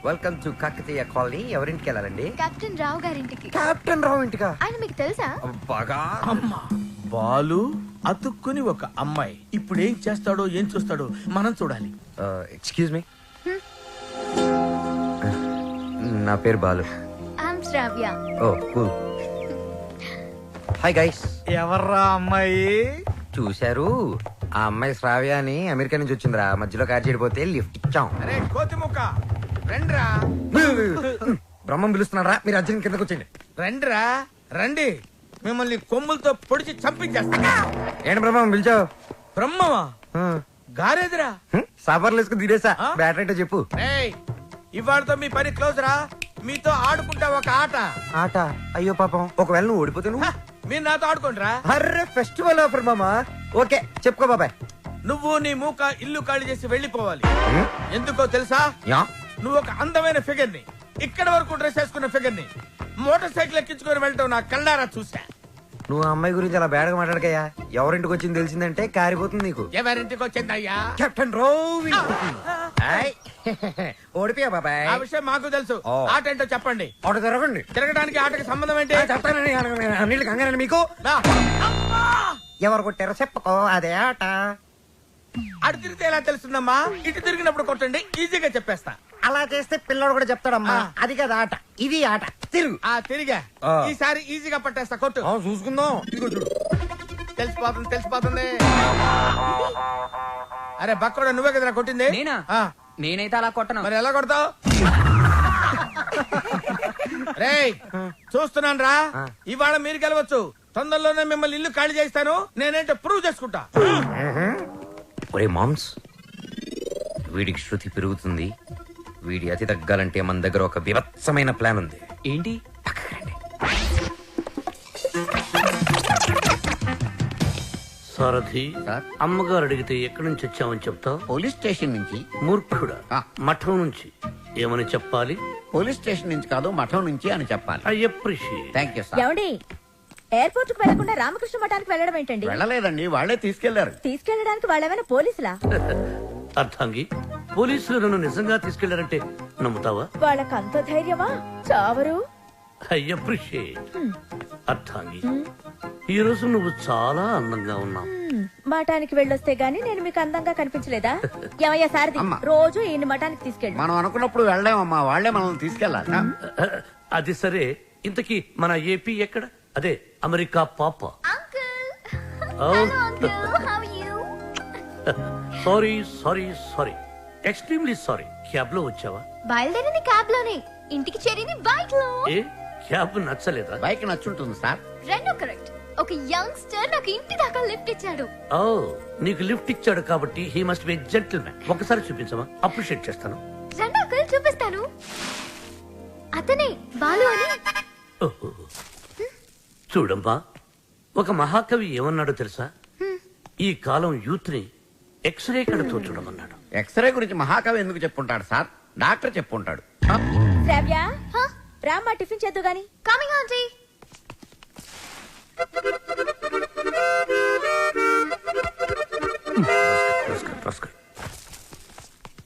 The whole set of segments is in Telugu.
Welcome to Kakatiya colony. ఎవరింటికి వెళ్ళాలండి? కెప్టెన్ రావు గారింటికి. కెప్టెన్ రావు ఇంటికా? ఆయన మీకు తెలుసా? బాగా. అమ్మా బాలు అతుక్కుని ఒక అమ్మాయి ఇప్పుడు ఏం చేస్తాడో ఏం చూస్తాడో మనం చూడాలి. ఎక్స్క్యూజ్ మీ, నా పేరు Balu. I'm Shravya. Oh cool. Hi guys. ఎవర్రా అమ్మాయి? చూశారు, ఆ అమ్మాయి శ్రావ్య అని అమెరికా నుంచి వచ్చిందిరా. మధ్యలో కార్ చెడిపోతే లిఫ్ట్ ఇచ్చాం. అరే కోతి ముక్క రండిరా. బ్రహ్మం పిలుస్తున్నారా? మీరు అర్జున్ కిందకు వచ్చేయండి. రండిరా రండి, మిమ్మల్ని కొమ్ములతో పొడిచి చంపించేస్తా. ఏంటి బ్రహ్మం పిలిచావు? బ్రహ్మమా గారేదిరా? సాఫర్లు వేసుకుని తీరేసా. బ్యాటరీ చెప్పు. ఏయ్ ఇవాళతో మీ పని క్లోజ్ రా. మీతో ఆడుకుంటా ఒక ఆట. ఆట? అయ్యో పాపం, ఒకవేళ నువ్వు ఓడిపోతే నువ్వు? మీరు నాతో ఆడుకుంటారా? అర్రే ఫెస్టివల్ ఆఫర్ మామా. ఓకే చెప్పుకో బాబాయ్. నువ్వు నీ మూక ఇల్లు ఖాళీ చేసి వెళ్ళిపోవాలి. ఎందుకో తెలుసా? యా. నువ్వు ఒక అందమైన ఫిగర్ ని, ఇక్కడ వరకు డ్రెస్ వేసుకున్న ఫిగర్ ని మోటార్ సైకిల్ ఎక్కించుకొని వెళ్ళటం నా కళ్ళారా చూసా. నువ్వు ఆ అమ్మాయి గురించి అలా బేడగా మాట్లాడకయ్యా. ఎవరింటికి వచ్చింది తెలిసిందంటే కారిపోతుంది నీకు. ఎవరింటికి వచ్చిందయ్యా? కెప్టెన్ రోవి. ఓడిపోయా బాబాయ్. ఆ విషయం మాకు తెలుసు. ఓ. ఆట ఏంటో చెప్పండి. ఆట తిరగండి. తిరగడానికి ఆటకి సంబంధం ఏంటి? చెప్తానని అన్నిళ్ళు కంగానండి మీకు. రా. అమ్మా! ఎవరు కొట్టారో చెప్పుకో, అదే ఆట. అటు తిరిగితే ఎలా తెలుస్తుందమ్మా? ఇటు తిరిగినప్పుడు కొట్టండి, ఈజీగా చెప్పేస్తా. అలా చేస్తే పిల్లడు కూడా చెప్తాడమ్మా. అది కదా ఆట, ఇది ఆట. తిరుగు. ఆ తిరిగా ఆ. ఈసారి ఈజీగా పట్టేస్తా. కొట్టు. చూసుకుందాం. ఇదిగో చూడు. తెలిసిపోతుంది తెలిసిపోతుంది. అరే బక్కడా, నువ్వే కదరా కొట్టింది? నేనా? ఆ. నేనైతే అలా కొట్టను. మరి ఎలా కొడతావు? రేయ్ చూస్తున్నాను రా. ఇవాళ మీరు గెలవచ్చు. తొందరలోనే మిమ్మల్ని ఇల్లు ఖాళీ చేస్తాను. నేనేంటో ప్రూవ్ చేసుకుంటా. ఒరే మామ్స్, వీడికి శృతి పెరుగుతుంది. వీడి అతి తగ్గాలంటే మన దగ్గర ఒక వివత్సమైన ప్లాన్ ఉంది. ఏంటి? సారథి, సార్? అమ్మగారు అడిగితే ఎక్కడి నుంచి వచ్చామని చెప్తావు? పోలీస్ స్టేషన్ నుంచి. మూర్ఖుడా, ఆ. మఠం నుంచి ఏమని చెప్పాలి? పోలీస్ స్టేషన్ నుంచి కాదు, మఠం నుంచి అని చెప్పాలి. I appreciate. Thank you sir. ఏమండి, ఎయిర్పోర్ట్ కు వెళ్లకుండా రామకృష్ణ మఠానికి వెళ్ళడం ఏంటండి? వెళ్ళలేదండి, వాళ్లే తీసుకెళ్లారు. తీసుకెళ్ళడానికి వాళ్ళేమైనా పోలీసులా? అర్థంగి, పోలీసులు నన్ను నిజంగా తీసుకెళ్లారంటే నమ్ముతావా? వాళ్ళకి అంత ధైర్యమా? చావరు. I appreciate. అర్థంగి, ఈ రోజు నువ్వు చాలా అందంగా ఉన్నావు. మఠానికి వెళ్ళొస్తే గానీ నేను మీకు అందంగా కనిపించలేదా? ఏమయ్యా సారథి, అమ్మా. రోజు ఈయన మఠానికి తీసుకెళ్ళి. మనం అనుకున్నప్పుడు వెళ్ళామమ్మా, వాళ్లే మనల్ని తీసుకెళ్లాలి. అది సరే, ఇంతకీ మన ఏపీ ఎక్కడ? అదే అమెరికా పాప. Sorry sorry sorry, extremely sorry. Cab లో వచ్చావా? బయలుదేరింది క్యాబ్ లోనే, ఇంటికి చేరింది బైక్ లో. ఏ క్యాబ్ నచ్చలేదా? బైక్ నచ్చుంటుంది సార్. రెండు కరెక్ట్. ఒక యంగ్స్టర్ నాకు ఇంటి దాకా లిఫ్ట్ ఇచ్చాడు. ఓ, నీకు లిఫ్ట్ ఇచ్చాడు కాబట్టి హీ మస్ట్ బి జెంటిల్మెన్. ఒకసారి చూపించమా? అప్రిషియేట్ చేస్తాను. రెండు అంకుల్ చూపిస్తాను. అతనే బాలు అని. ఓహో. చూడమ్మా, ఒక మహాకవి ఏమన్నాడో తెలుసా? ఈ కాలం యూత్ ని ఎక్స్రే కడతో చూడమన్నాడు. ఎక్స్రే గురించి మహాకవి ఎందుకు చెప్పుంటాడు సార్? డాక్టర్ చెప్పుంటాడు. శ్రావ్య, రామ్మా టిఫిన్ చేద్దు గాని. Coming aunty.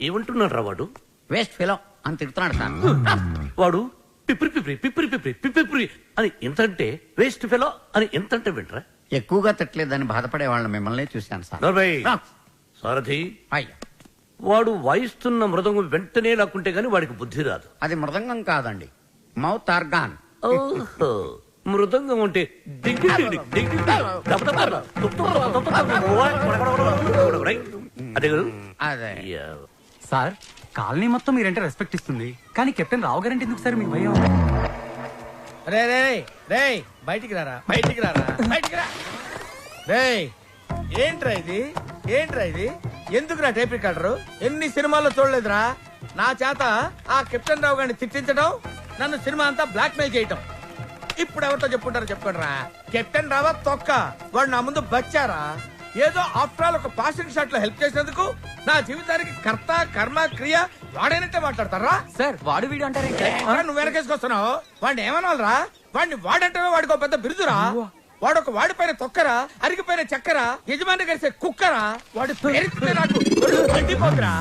ఏమంటున్నాడు రా వాడు? వేస్ట్ ఫిలో అని తిడుతున్నాడు సార్. వాడు పిప్రి పిప్రి పిప్రి పిప్రి పిప్రి అని ఎంతంటే, వేస్ట్ ఫెలో అని ఎంతంటే వింటరా? ఎక్కువగా తిట్టలేదని బాధపడే వాళ్ళని మిమ్మల్ని చూశాను సార్. నర్వయ్. ఆ. సారథి, అయ్యా, వాడు వాయిస్తున్న మృదంగం వెంటనే లాక్కుంటే గాని వాడికి బుద్ధి రాదు. అది మృదంగం కాదండి, మౌత్ ఆర్గాన్. ఓహో, మృదంగం అంటే డింగి డింగి డింగి డింగి. అదే కదా? అదే. యా. సార్, కాలనీ మొత్తం మీరంటే రెస్పెక్ట్ ఇస్తుంది, కానీ కెప్టెన్ రావు గారంటే ఎందుకు సార్ మీకు భయం? రే రే రే, బయటికి రారా, బయటికి రారా, బయటికి రా. రే ఏంట్రా ఇది, ఏంట్రా ఇది? ఎందుకురా టేప్ రికార్డరు? ఎన్ని సినిమాల్లో చూడలేదురా? నా చేత ఆ కెప్టెన్ రావు గారిని తిట్టించడం, నన్ను సినిమా అంతా బ్లాక్ మెయిల్ చేయటం. ఇప్పుడు ఎవరితో చెప్పుకుంటారో చెప్పుకోండిరా. కెప్టెన్ రావా తొక్క, వాడు నా ముందు బచ్చారా? ఏదో ఆఫ్టర్ ఆల్ ఒక పాసింగ్ షాట్ లో హెల్ప్ చేసినందుకు నా జీవితానికి కర్త కర్మ క్రియ వాడైనట్టే మాట్లాడతారా? సార్, వాడు వీడు అంటారేంటి? నువ్వు వెనకేసుకొస్తున్నావు. వాడిని ఏమనాలరా? వాడిని వాడంటే వాడికి పెద్ద బిరుదురా. వాడొక వాడిపైన తొక్కరా, అరిగిపోయిన చక్కరా, యజమాని కలిసే కుక్కరా. వాడి పేరు నాకు ఒళ్ళు మండిపోతురా.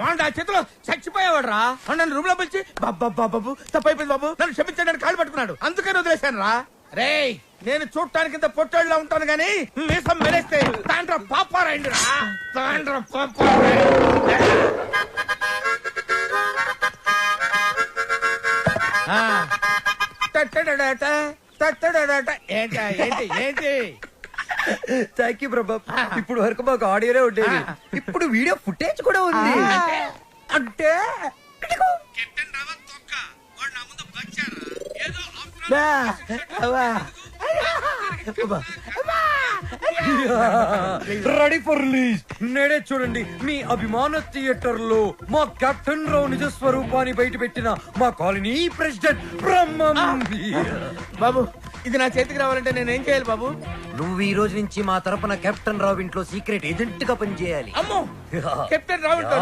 మొన్న ఆ చేతిలో చచ్చిపోయేవాడు రా నన్ను రూమ్ లో పిలిచి బాబు తప్పైపోయింది బాబు నన్ను క్షమించడానికి కాళ్ళు పట్టుకున్నాడు అందుకని వదిలేశాను రా రే నేను చూడటానికి ఇంత పొట్టేళ్ళ ఉంటాను గానీ మీసం మెరేస్తే తాండ్ర పాపారాయండి రా తాండ్ర ఏంటి ఏంటి ఏంటి థ్యాంక్ యూ ప్రభా ఇప్పుడు వరకు మాకు ఆడియోనే ఉండేది ఇప్పుడు వీడియో ఫుటేజ్ కూడా ఉంది అంటే రెడీ ఫర్ రిలీజ్ నేడే చూడండి మీ అభిమాన థియేటర్ లో మా కెప్టెన్ రావు నిజ స్వరూపాన్ని బయట పెట్టిన మా కాలనీ ప్రెసిడెంట్ బ్రహ్మం బాబు ఇది నా చేతికి రావాలంటే నేను ఏం చేయాలి బాబు నువ్వు ఈ రోజు నుంచి మా తరపున కెప్టెన్ రావు ఇంట్లో సీక్రెట్ ఏజెంట్ గా పనిచేయాలి అమ్మో కెప్టెన్ రావుంటా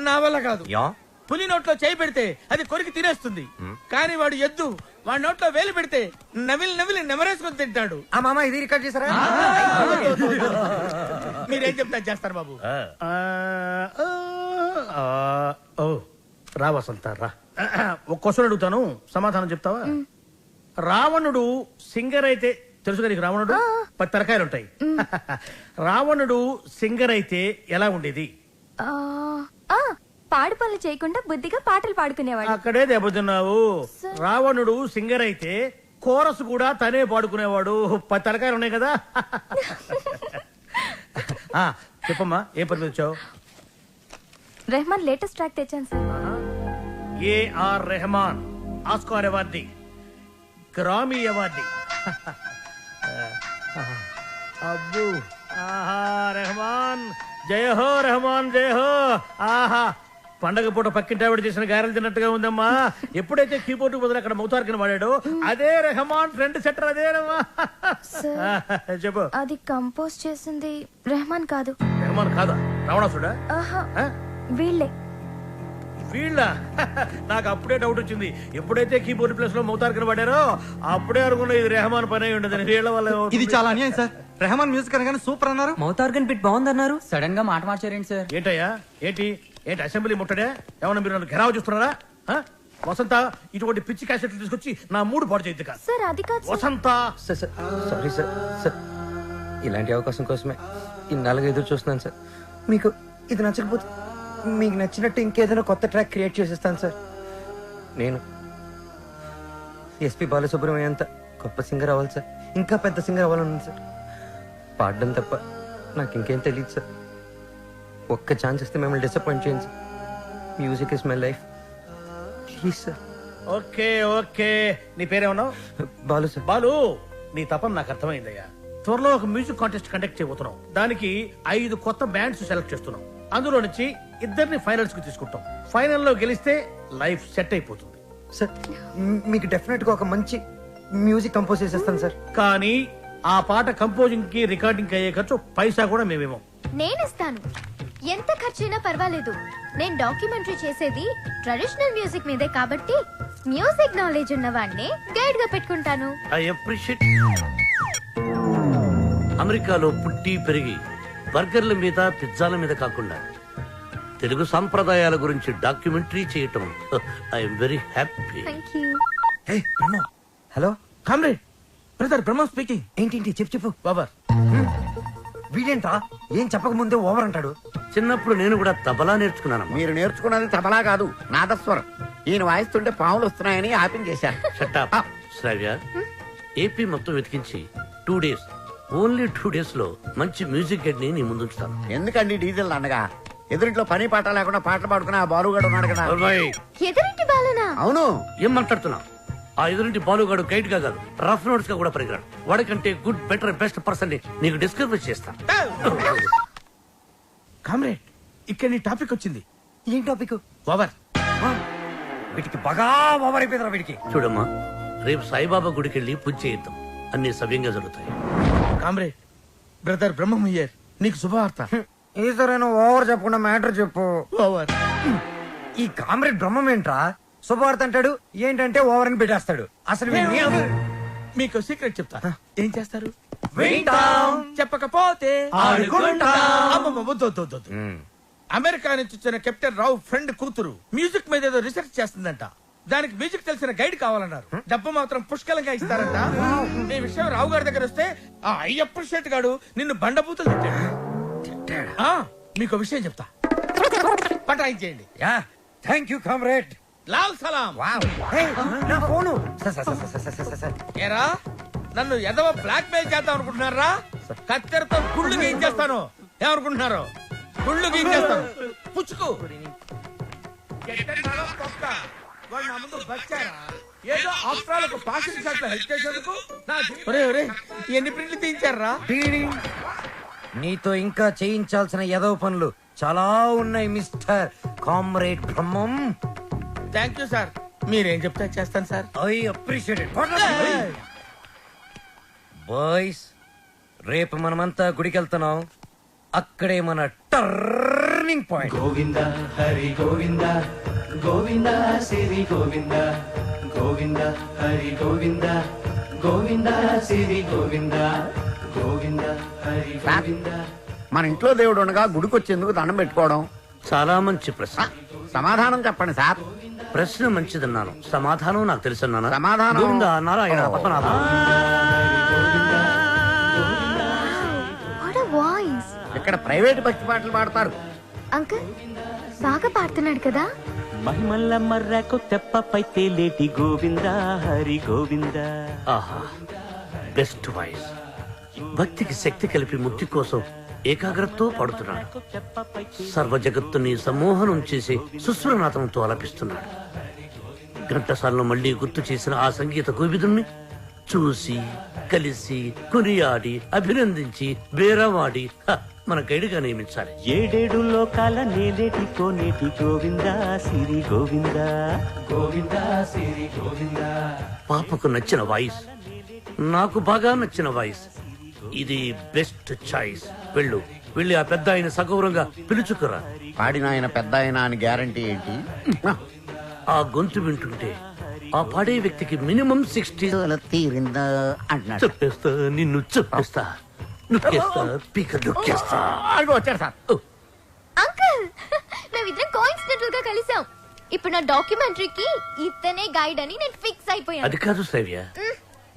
నా వల్ల కాదు యా పులి నోట్లో చేయి పెడితే అది కొరికి తినేస్తుంది కానీ వాడు ఎద్దు వాడి నోట్లో వేలు పెడితే నవిలి నెమరేసుకొని తింటాడు ఆ మామ ఇది రికార్డ్ చేశారా మీరేం చెప్తా చేస్తారు బాబు ఓ రా వసంత రా ఒక క్వశ్చన్ అడుగుతాను సమాధానం చెప్తావా రావణుడు సింగర్ అయితే తెలుసు కదా నీకు రావణుడు 10 తరకాయలు ఉంటాయి రావణుడు సింగర్ అయితే ఎలా ఉండేది పాడు పనులు చేయకుండా బుద్ధిగా పాటలు పాడుకునేవాడు అక్కడే దెబ్బతిన్నావు రావణుడు సింగర్ అయితే కోరస్ కూడా తనే పాడుకునేవాడు 10 తలకాయలు ఉన్నాయి కదా చెప్పమ్మా ఏం పని వచ్చావు రెహమాన్ లేటెస్ట్ ట్రాక్ తెచ్చాను sir A R Rahman Oscar awardee Grammy awardee అబ్బు ఆహా రెహమాన్ జయ హో రెహమాన్ జయ హో ఆహా పండగ పూట పక్కింటి ఆవిడ చేసిన గారెలు తిన్నట్టుగా ఉందమ్మా ఎప్పుడైతే కీబోర్డ్ బదులు అక్కడ మౌతార్కిని వాడాడో అదే రెహమాన్ ఫ్రెండ్ సెటర్ అదేనమ్మా చెప్పు అది కంపోజ్ చేసింది రెహమాన్ కాదు రెహమాన్ కాదా రావణాసుడా ఆహా వీళ్ళే వీళ్ళ నాకు అప్పుడే డౌట్ వచ్చింది ఎప్పుడైతే కీబోర్డ్ ప్లేస్ లో మౌతార్కిని వాడారో అప్పుడే అనుకున్నా ఇది రెహమాన్ పని అయి ఉండదు వీళ్ళ వల్ల ఇది చాలా అన్యాయం సార్ రెహమాన్ మ్యూజిక్ అనగానే సూపర్ అన్నారు మౌతార్గన్ బిట్ బాగుందన్నారు సడన్ గా మాట మార్చారేంటి సార్ ఏంటయ్యా ఏంటి అసెంబ్లీ ముట్టడే ఏమన్నా మీరు నన్ను ఘెరావు చూస్తున్నారా వసంత ఇటువంటి పిచ్చి క్యాసెట్లు తీసుకొచ్చి నా మూడు పాడు చేయద్దు కాదు సార్ అది కాదు వసంత సారీ సార్ సార్ ఇలాంటి అవకాశం కోసమే ఇన్నాళ్ళుగా ఎదురు చూస్తున్నాను సార్ మీకు ఇది నచ్చకపోతే మీకు నచ్చినట్టు ఇంకేదైనా కొత్త ట్రాక్ క్రియేట్ చేసేస్తాను సార్ నేను ఎస్పి బాలసుబ్రహ్మణ్యం అంత గొప్ప సింగర్ అవ్వాలి సార్ ఇంకా పెద్ద సింగర్ అవ్వాలన్నాను సార్ పాడడం తప్ప నాకు ఇంకేం తెలియదు సార్ ఒక్క ఛాన్స్ ఇస్తే మిమ్మల్ని డిసప్పాయింట్ చేయండి sir music is my life please sir okay okay నీ పేరేమన్నావు బాలు సార్ బాలు నీ తపన నాకు అర్థమైందయ్యా త్వరలో ఒక మ్యూజిక్ కాంటెస్ట్ కండక్ట్ చేయబోతున్నాం దానికి 5 కొత్త బ్యాండ్స్ సెలెక్ట్ చేస్తున్నాం అందులో నుంచి 2 ఫైనల్స్ కి తీసుకుంటాం ఫైనల్లో గెలిస్తే లైఫ్ సెట్ అయిపోతుంది సార్ మీకు డెఫినెట్ గా ఒక మంచి మ్యూజిక్ కంపోజ్ చేసేస్తాను సార్ కానీ ఆ పాట కంపోజింగ్ కి రికార్డింగ్ అయ్యే ఖర్చు పైసా కూడా మేమేమో నేను ఇస్తాను ఎంత ఖర్చైనా పర్వాలేదు నేను డాక్యుమెంటరీ చేసేది ట్రెడిషనల్ మ్యూజిక్ మీదే కాబట్టి మ్యూజిక్ నాలెడ్జ్ ఉన్న వాడిని గైడ్ గా పెట్టుకుంటాను ఐ అప్రిషియేట్ అమెరికాలో పుట్టి పెరిగి బర్గర్ల మీద పిజ్జాల మీద కాకుండా తెలుగు సాంప్రదాయాల గురించి డాక్యుమెంటరీ చేయటం I'm very happy thank you hello comrade brother Brahma speaking ఏంటి చెప్పు బాబర్ వీడేంట్రా ఏం చెప్పక ముందే ఓవర్ అంటాడు చిన్నప్పుడు నేను కూడా తబలా నేర్చుకున్నాను మీరు నేర్చుకున్నది తబలా కాదు నాదస్వరం ఈయన వాయిస్తుంటే పాములు వస్తున్నాయని ఆపించేశారు శ్రావ్య ఏపీ మొత్తం వెతికించి 2 days ఓన్లీ 2 days లో మంచి మ్యూజిక్ గైడ్ ని నీ ముందుంచుతాను ఎందుకండి డీజిల్ అనగా ఎదురింట్లో పని పాట లేకుండా పాటలు పాడుకున్న ఆ బాలుగాడు ఉన్నాడు కదా ఎదురింటి బాలునా అవును ఏం మాట్లాడుతున్నా ఆ ఎదురింటి బాలుగాడు గైడ్ గా కాదు రఫ్ నోట్స్ గా కూడా పరిగరాడు వాడికంటే గుడ్ బెటర్ బెస్ట్ పర్సన్ ని నీకు డిస్కవర్ చేస్తా కామ్రేడ్ ఇక్కడ నీ టాపిక్ వచ్చింది ఏం టాపిక్ ఓవర్ వీటికి బాగా ఓవర్ అయిపోయిందిరా వీడికి చూడమ్మా రేపు సాయిబాబా గుడికి వెళ్ళి పూజ చేయిద్దాం అన్ని సవ్యంగా జరుగుతాయి కామ్రేడ్ బ్రదర్ బ్రహ్మం హియర్ నీకు శుభవార్త ఈసారైనా ఓవర్ చెప్పకుండా మ్యాటర్ చెప్పు ఓవర్ ఈ కామ్రేడ్ బ్రహ్మం ఏంట్రా శుభవార్త అంటాడు ఏంటంటే ఓవర్ అని పెట్టేస్తాడు అసలు మీకు సీక్రెట్ చెప్తా ఏం చేస్తారు వింటాం. చెప్పకపోతే ఆడుకుంటాం. అమ్మమ్మ, వద్దు, వద్దు, వద్దు, వద్దు. అమెరికా నుంచి వచ్చిన కెప్టెన్ రావు ఫ్రెండ్ కూతురు మ్యూజిక్ మీద ఏదో రీసెర్చ్ చేస్తుందంట. దానికి మ్యూజిక్ తెలిసిన గైడ్ కావాలన్నారు. డబ్బు మాత్రం పుష్కలంగా ఇస్తారంట. ఈ విషయం రావు గారి దగ్గర వస్తే ఆ అయ్యప్ప షెట్ గాడు నిన్ను బండబూతులు తిట్టాడు. ఆ, మీకు విషయం చెప్తా, పటాయించేయండి. Yeah thank you comrade. లాల్ సలాం. వావ్ నా ఫోను సార్ ఏరా నన్ను ఎదవ బ్లాక్ మెయిల్ చేద్దాం అనుకుంటున్నారా? కత్తెరతో గుళ్ళు గీయించేస్తాను. ఏమనుకుంటున్నారు? గుళ్ళు గీయించేస్తాను. పుచ్చుకు ఎట్టన్నారో తొక్క. వాడు నా ముందు బచ్చారా? ఏదో ఆఫ్రాలకు పాసింగ్ షాట్ లో హెల్ప్ చేసేందుకు ఎన్ని ప్రింట్లు తీయించారా? నీతో ఇంకా చేయించాల్సిన ఎదవ పనులు చాలా ఉన్నాయి mister comrade Brahmam. Thank you sir. మీరేం చెప్తే చేస్తాను sir. I appreciate it. Boys రేపు మనమంతా గుడికి వెళ్తున్నాం. అక్కడే మన టర్నింగ్ పాయింట్. గోవింద హరి గోవింద గోవింద సిరి గోవింద గోవింద హరి గోవింద గోవింద సిరి గోవింద గోవింద హరి గోవింద. మన ఇంట్లో దేవుడు ఉండగా గుడికి వచ్చేందుకు దండం పెట్టుకోవడం చాలా మంచి ప్రశ్న. సమాధానం చెప్పండి సార్. ప్రశ్న మంచిదన్నాను, సమాధానం నాకు తెలుసన్నాను. సమాధానం- గోవింద నారాయణ ఓ. పద్మనాభ. What a voice. ఇక్కడ ప్రైవేట్ భక్తి పాటలు పాడతారు. అంకుల్ బాగా పాడుతున్నాడు కదా. మహిమల్ల మర్రకు తెప్పపై తేలేటి గోవింద హరి గోవింద. ఆహా, బెస్ట్ వాయిస్. భక్తికి శక్తి కలిపి ముక్తి కోసం ఏకాగ్రతతో పాడుతున్నాడు. సర్వ జగత్తుని సమ్మోహనం చేసి సుస్వరనాథంతో ఆలపిస్తున్నాడు. ఘంటసాలను మళ్లీ గుర్తు చేసిన ఆ సంగీత కోవిదుణ్ణి చూసి కలిసి కొనియాడి అభినందించి బేరవాడి మన గైడ్గా నియమించాలి. ఏడేడు లోకాల నేలేటి కోనేటి గోవింద సిరి గోవింద గోవింద సిరి గోవింద. పాపకు నచ్చిన వాయిస్, నాకు బాగా నచ్చిన వాయిస్. ఇది బెస్ట్ చాయిస్. వెళ్ళి ఆ పెద్ద ఆయన సగౌరవంగా పిలుచుకురా. పాడిన ఆయన పెద్ద ఆయన అని గ్యారంటీ ఏంటి? ఆ గొంతు వింటుంటే ఆ పాడే వ్యక్తికి మినిమం 60 తీరిందా అంటున్నాడు. చెప్పేస్తా, నిన్ను చెప్పేస్తా, నొక్కేస్తా, పీక నొక్కేస్తా. అదిగో వచ్చాడు సార్. అంకుల్ మేమిద్దరం కోఇన్సిడెంటల్ గా కలిసాం. ఇప్పుడు నా డాక్యుమెంటరీకి ఇతనే గైడ్ అని నేను ఫిక్స్ అయిపోయాను. అది కాదు శ్రవ్య.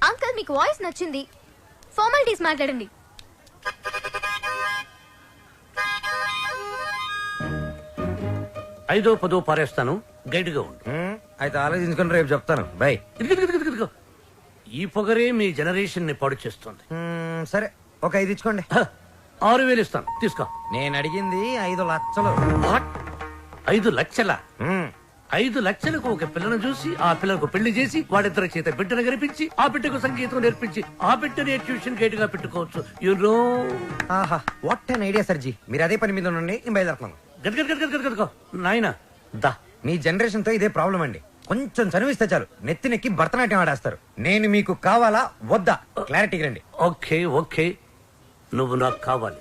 అంకుల్ మీకు వాయిస్ నచ్చింది, ఫార్మాలిటీస్ మాట్లాడండి. ఐదో పదో పారేస్తాను, గైడ్ గా ఉండు. అయితే ఆలోచించుకుని రేపు చెప్తాను. బై. ఇదిగో. ఈ పొగరే మీ జనరేషన్ ని పాడు చేస్తుంది. సరే ఒక 5 ఇచ్చుకోండి. 6,000 ఇస్తాను, తీసుకో. నేను అడిగింది 5 లక్షలు. 5 లక్షల? మ్మ్. 5 లక్షలకు ఒక పిల్లను చూసి ఆ పిల్లకు పెళ్లి చేసి వాడిద్దరి చేత బిడ్డను కనిపించి ఆ బిడ్డకు సంగీతం నేర్పించి ఆ బిడ్డని ట్యూషన్ గైడ్ గా పెట్టుకోవచ్చు. యూనో. ఆహా వాట్ అన్ ఐడియా సర్జీ. మీరు అదే పని మీద ఉండండి, నేను బయలుదేరుతున్నాను. గదగదగదగదగో నాయనా దా. మీ జనరేషన్ తో ఇదే ప్రాబ్లం అండి. కొంచెం చనువిస్తే చాలు నెత్తినెక్కి భరతనాట్యం ఆడేస్తారు. నేను మీకు కావాలా వద్దా క్లారిటీకి రండి. ఓకే నువ్వు నాకు కావాలి,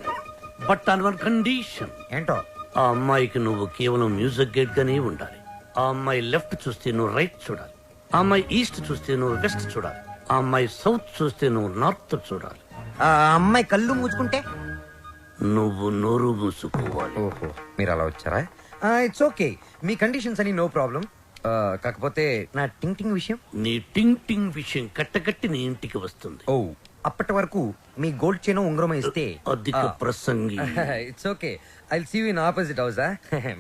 బట్ ఆన్ వన్ కండిషన్. ఏంటో? ఆ అమ్మాయికి నువ్వు కేవలం మ్యూజిక్ గైడ్ గానే ఉండాలి. ఆ అమ్మాయి లెఫ్ట్ చూస్తే నువ్వు రైట్ చూడాలి. ఆ అమ్మాయి ఈస్ట్ చూస్తే నువ్వు వెస్ట్ చూడాలి. ఆ అమ్మాయి సౌత్ చూస్తే నువ్వు నార్త్ చూడాలి. ఆ అమ్మాయి కళ్ళు మూసుకుంటే నువ్వు నోరు మూసుకోవాలి. ఓహో మీరు అలా వచ్చారా? It's okay. మీ కండిషన్స్ అని నో ప్రాబ్లం. కాకపోతే నా టింగ్ టింగ్ విషయం. నీ టింగ్ టింగ్ విషయం కట్టకట్టి నీ ఇంటికి వస్తుంది. ఓ అప్పటి వరకు మీ గోల్డ్ చైన్ ఉంగరం ఇస్తే అధిక ప్రసంగి. It's okay. I will see you in opposite house.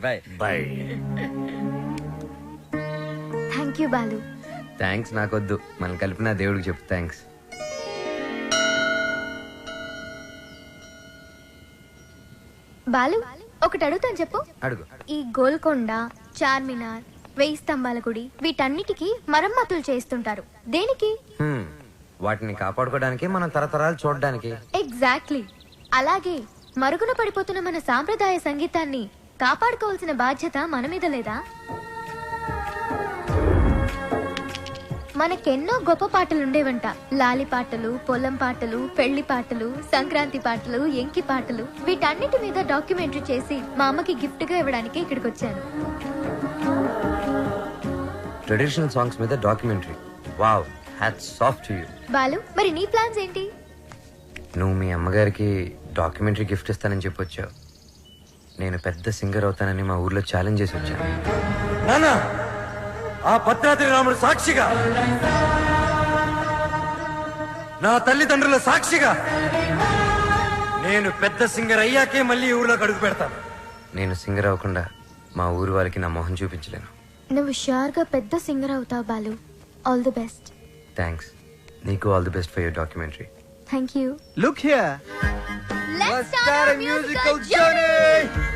Bye bye. Thank you Balu. Thanks నాకొద్దు, మనం కలిపిన దేవుడికి చెప్పు థ్యాంక్స్. బాలు ఒకటి అడుగుతాను చెప్పు. అడుగు. ఈ గోల్కొండ, చార్మినార్, 1000 స్తంభాల గుడి వీటన్నిటికీ మరమ్మతులు చేస్తుంటారు. దేనికి? వాటిని కాపాడుకోవడానికి, మనం తరతరాలు చూడడానికి. ఎగ్జాక్ట్లీ. అలాగే మరుగున పడిపోతున్న మన సాంప్రదాయ సంగీతాన్ని కాపాడుకోవాల్సిన బాధ్యత మన మీద లేదా? మనకెన్నో గొప్ప పాటలు ఉండేవంట. లాలి పాటలు, పొలం పాటలు, పెళ్లి పాటలు, సంక్రాంతి పాటలు, ఎంకి పాటలు. వీటన్నిటి మీద డాక్యుమెంటరీ చేసి మా అమ్మకి గిఫ్ట్ గా ఇవ్వడానికి ఇక్కడికి వచ్చాను. ట్రెడిషనల్ సాంగ్స్ మీద documentary. Wow, hats off to you. Balu మరి నీ ప్లాన్స్ ఏంటి? నువ్వు మీ అమ్మగారికి డాక్యుమెంటరీ గిఫ్ట్ ఇస్తానని చెప్పొచ్చావు. నేను పెద్ద సింగర్ అవుతానని మా ఊర్లో ఛాలెంజ్ చేసి వచ్చాను. నాన్న, ఆ భద్రాద్రి రాముడు సాక్షిగా, నా తల్లిదండ్రుల సాక్షిగా, నేను పెద్ద సింగర్ అయ్యాకే మళ్ళీ ఈ ఊర్లోకి అడుగు పెడతాను. నేను సింగర్ అవ్వకుండా మా ఊరు వాళ్ళకి నా మొహం చూపించలేను. నువ్వు షూర్ గా పెద్ద సింగర్ అవుతావు Balu. All the best. Thanks. నీకు all the best for your documentary. Thank you. Look here. Let's start a musical journey.